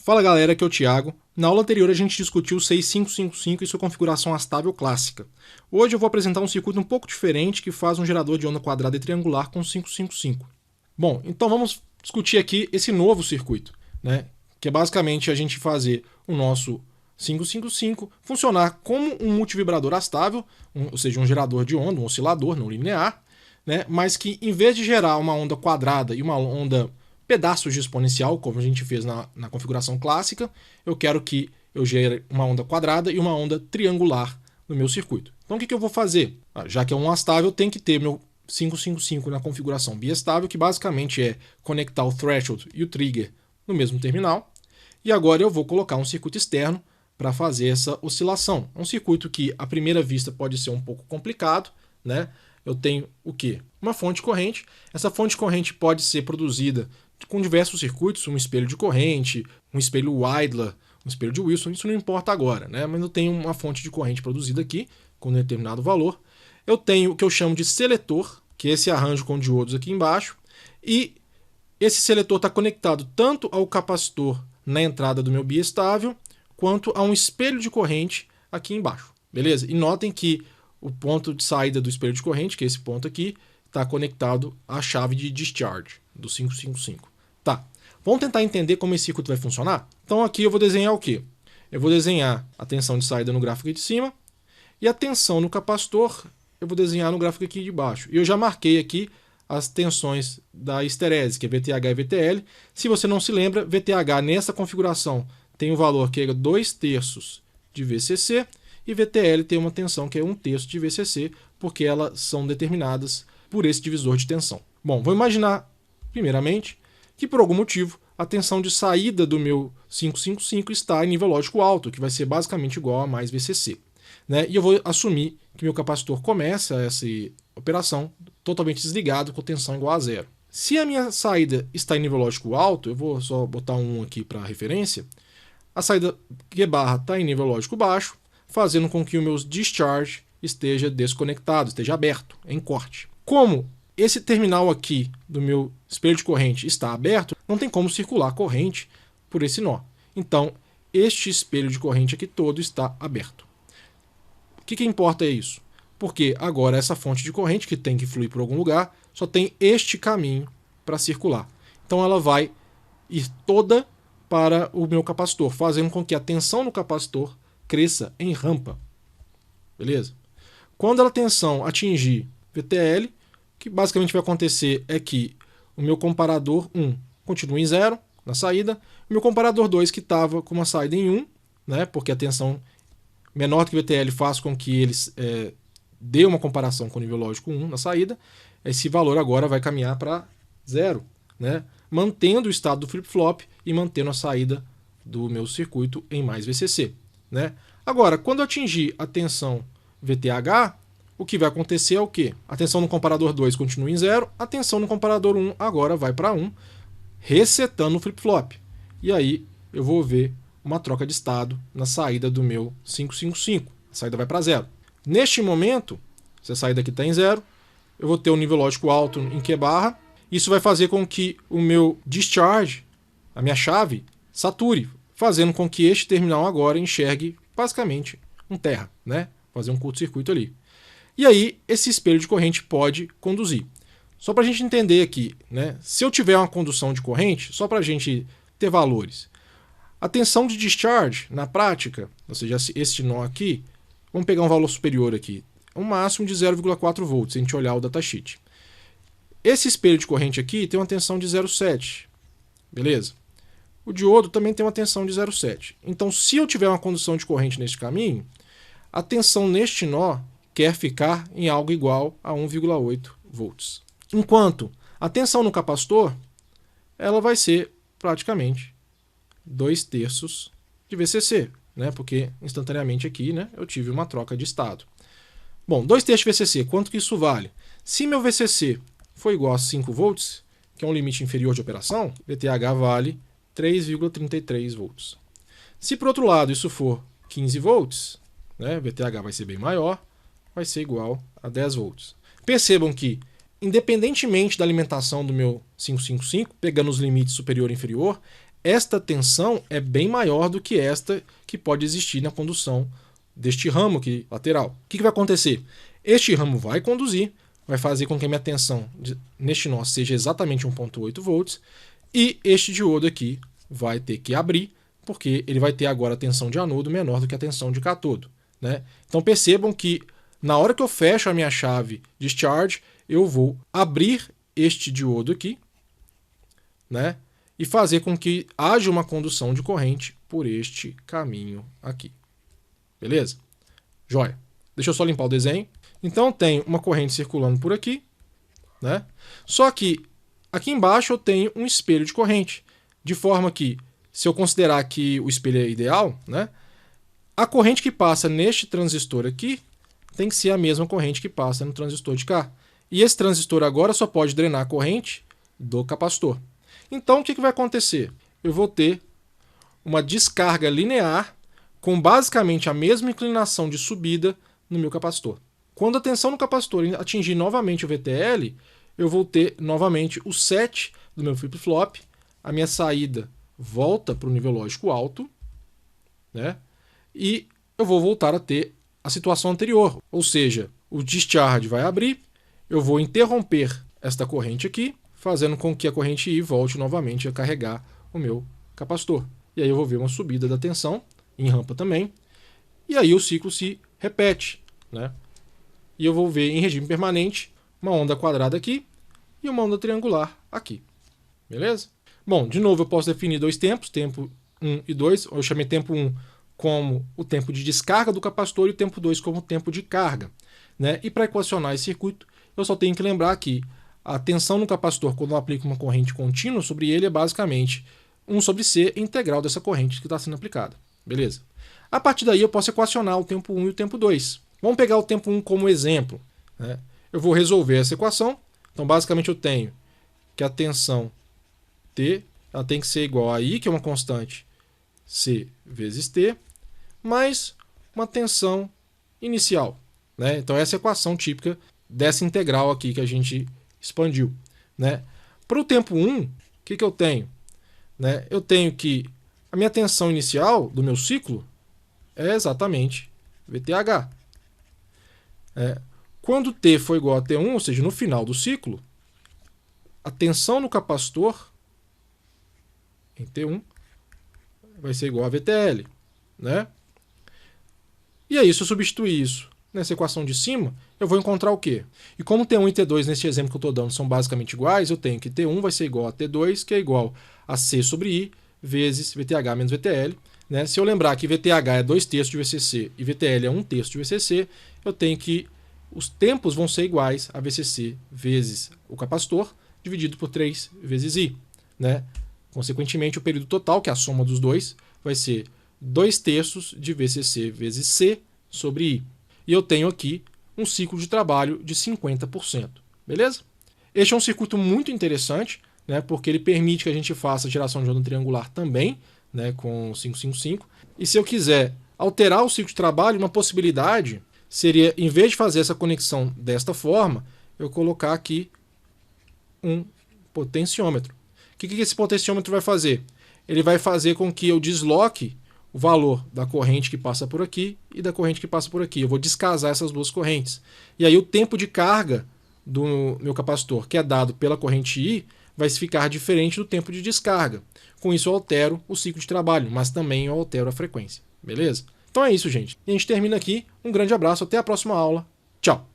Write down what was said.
Fala galera, aqui é o Thiago. Na aula anterior a gente discutiu o 6555 e sua configuração astável clássica. Hoje eu vou apresentar um circuito um pouco diferente que faz um gerador de onda quadrada e triangular com 555. Bom, então vamos discutir aqui esse novo circuito, né? Que é basicamente a gente fazer o nosso 555 funcionar como um multivibrador astável, ou seja, um gerador de onda, um oscilador não linear, né? Mas que em vez de gerar uma onda quadrada e uma onda pedaços de exponencial, como a gente fez na configuração clássica, eu quero que eu gere uma onda quadrada e uma onda triangular no meu circuito. Então o que eu vou fazer? Já que é um astável, tem que ter meu 555 na configuração biestável, que basicamente é conectar o threshold e o trigger no mesmo terminal. E agora eu vou colocar um circuito externo para fazer essa oscilação. É um circuito que, à primeira vista, pode ser um pouco complicado, né? Eu tenho o quê? Uma fonte corrente. Essa fonte corrente pode ser produzida com diversos circuitos, um espelho de corrente, um espelho Weidler, um espelho de Wilson, isso não importa agora, né? Mas eu tenho uma fonte de corrente produzida aqui, com um determinado valor. Eu tenho o que eu chamo de seletor, que é esse arranjo com diodos aqui embaixo, e esse seletor está conectado tanto ao capacitor na entrada do meu biestável, quanto a um espelho de corrente aqui embaixo, beleza? E notem que o ponto de saída do espelho de corrente, que é esse ponto aqui, está conectado à chave de discharge do 555. Tá, vamos tentar entender como esse circuito vai funcionar? Então aqui eu vou desenhar o quê? Eu vou desenhar a tensão de saída no gráfico aqui de cima e a tensão no capacitor eu vou desenhar no gráfico aqui de baixo. E eu já marquei aqui as tensões da histerese, que é VTH e VTL. Se você não se lembra, VTH nessa configuração tem um valor que é 2/3 de VCC e VTL tem uma tensão que é 1/3 de VCC, porque elas são determinadas por esse divisor de tensão. Bom, vou imaginar, primeiramente, que por algum motivo a tensão de saída do meu 555 está em nível lógico alto, que vai ser basicamente igual a mais VCC. Né? E eu vou assumir que meu capacitor começa essa operação totalmente desligado com tensão igual a zero. Se a minha saída está em nível lógico alto, eu vou só botar um 1 aqui para referência, a saída Q barra está em nível lógico baixo, fazendo com que o meu discharge esteja desconectado, esteja aberto, em corte. Como esse terminal aqui do meu espelho de corrente está aberto, não tem como circular corrente por esse nó. Então, este espelho de corrente aqui todo está aberto. O que importa é isso? Porque agora essa fonte de corrente, que tem que fluir por algum lugar, só tem este caminho para circular. Então ela vai ir toda para o meu capacitor, fazendo com que a tensão no capacitor cresça em rampa. Beleza? Quando a tensão atingir VTL, o que basicamente vai acontecer é que o meu comparador 1 continua em 0 na saída, o meu comparador 2, que estava com uma saída em 1, né, porque a tensão menor do que VTL faz com que eles dê uma comparação com o nível lógico 1 na saída, esse valor agora vai caminhar para 0, né, mantendo o estado do flip-flop e mantendo a saída do meu circuito em mais VCC. Né? Agora, quando eu atingir a tensão VTH, o que vai acontecer é o quê? A tensão no comparador 2 continua em 0, a tensão no comparador 1 agora vai para 1, resetando o flip-flop. E aí eu vou ver uma troca de estado na saída do meu 555. A saída vai para 0. Neste momento, se a saída aqui está em 0, eu vou ter um nível lógico alto em Q barra. Isso vai fazer com que o meu discharge, a minha chave, sature, fazendo com que este terminal agora enxergue basicamente um terra, né? Fazer um curto-circuito ali. E aí, esse espelho de corrente pode conduzir. Só para a gente entender aqui, né? Se eu tiver uma condução de corrente, só para a gente ter valores. A tensão de discharge, na prática, ou seja, este nó aqui, vamos pegar um valor superior aqui, um máximo de 0,4 volts, se a gente olhar o datasheet. Esse espelho de corrente aqui tem uma tensão de 0,7, beleza? O diodo também tem uma tensão de 0,7. Então, se eu tiver uma condução de corrente neste caminho, a tensão neste nó quer ficar em algo igual a 1,8 volts. Enquanto a tensão no capacitor, ela vai ser praticamente 2/3 de VCC, né? Porque instantaneamente aqui, né, eu tive uma troca de estado. Bom, 2/3 de VCC, quanto que isso vale? Se meu VCC for igual a 5 volts, que é um limite inferior de operação, VTH vale 3,33 volts. Se por outro lado isso for 15 volts, né, VTH vai ser bem maior, vai ser igual a 10 volts. Percebam que, independentemente da alimentação do meu 555, pegando os limites superior e inferior, esta tensão é bem maior do que esta que pode existir na condução deste ramo aqui lateral. O que vai acontecer? Este ramo vai conduzir, vai fazer com que a minha tensão neste nó seja exatamente 1,8 volts, e este diodo aqui vai ter que abrir, porque ele vai ter agora a tensão de anodo menor do que a tensão de catodo, né? Então percebam que na hora que eu fecho a minha chave discharge, eu vou abrir este diodo aqui, né? E fazer com que haja uma condução de corrente por este caminho aqui. Beleza? Joia. Deixa eu só limpar o desenho. Então eu tenho uma corrente circulando por aqui, né? Só que aqui embaixo eu tenho um espelho de corrente, de forma que, se eu considerar que o espelho é ideal, né, a corrente que passa neste transistor aqui tem que ser a mesma corrente que passa no transistor de cá. E esse transistor agora só pode drenar a corrente do capacitor. Então o que vai acontecer? Eu vou ter uma descarga linear com basicamente a mesma inclinação de subida no meu capacitor. Quando a tensão no capacitor atingir novamente o VTL, eu vou ter novamente o set do meu flip-flop, a minha saída volta para o nível lógico alto, né? E eu vou voltar a ter a situação anterior, ou seja, o discharge vai abrir, eu vou interromper esta corrente aqui, fazendo com que a corrente I volte novamente a carregar o meu capacitor. E aí eu vou ver uma subida da tensão, em rampa também, e aí o ciclo se repete, né? E eu vou ver em regime permanente uma onda quadrada aqui e uma onda triangular aqui. Beleza? Bom, de novo eu posso definir dois tempos, tempo 1 e 2. Eu chamei tempo 1 como o tempo de descarga do capacitor e o tempo 2 como o tempo de carga, né? E para equacionar esse circuito, eu só tenho que lembrar que a tensão no capacitor, quando eu aplico uma corrente contínua sobre ele, é basicamente 1 sobre C integral dessa corrente que está sendo aplicada. Beleza? A partir daí eu posso equacionar o tempo 1 e o tempo 2. Vamos pegar o tempo 1 como exemplo, né? Eu vou resolver essa equação. Então, basicamente, eu tenho que a tensão T ela tem que ser igual a I, que é uma constante, C vezes T, mais uma tensão inicial, né? Então, essa é a equação típica dessa integral aqui que a gente expandiu, né? Para o tempo 1, o que eu tenho? Né? Eu tenho que a minha tensão inicial do meu ciclo é exatamente VTH. Quando T for igual a T1, ou seja, no final do ciclo, a tensão no capacitor em T1 vai ser igual a VTL, né? E aí, se eu substituir isso nessa equação de cima, eu vou encontrar o quê? E como T1 e T2, nesse exemplo que eu estou dando, são basicamente iguais, eu tenho que T1 vai ser igual a T2, que é igual a C sobre I, vezes VTH menos VTL. Né? Se eu lembrar que VTH é 2/3 de VCC e VTL é 1/3 de VCC, eu tenho que os tempos vão ser iguais a VCC vezes o capacitor, dividido por 3 vezes I. Né? Consequentemente, o período total, que é a soma dos dois, vai ser 2/3 de VCC vezes C sobre I. E eu tenho aqui um ciclo de trabalho de 50%. Beleza? Este é um circuito muito interessante, né, porque ele permite que a gente faça geração de onda triangular também, né, com 555. E se eu quiser alterar o ciclo de trabalho, uma possibilidade seria, em vez de fazer essa conexão desta forma, eu colocar aqui um potenciômetro. O que esse potenciômetro vai fazer? Ele vai fazer com que eu desloque o valor da corrente que passa por aqui e da corrente que passa por aqui. Eu vou descasar essas duas correntes. E aí o tempo de carga do meu capacitor, que é dado pela corrente I, vai ficar diferente do tempo de descarga. Com isso eu altero o ciclo de trabalho, mas também eu altero a frequência. Beleza? Então é isso, gente. E a gente termina aqui. Um grande abraço, até a próxima aula. Tchau!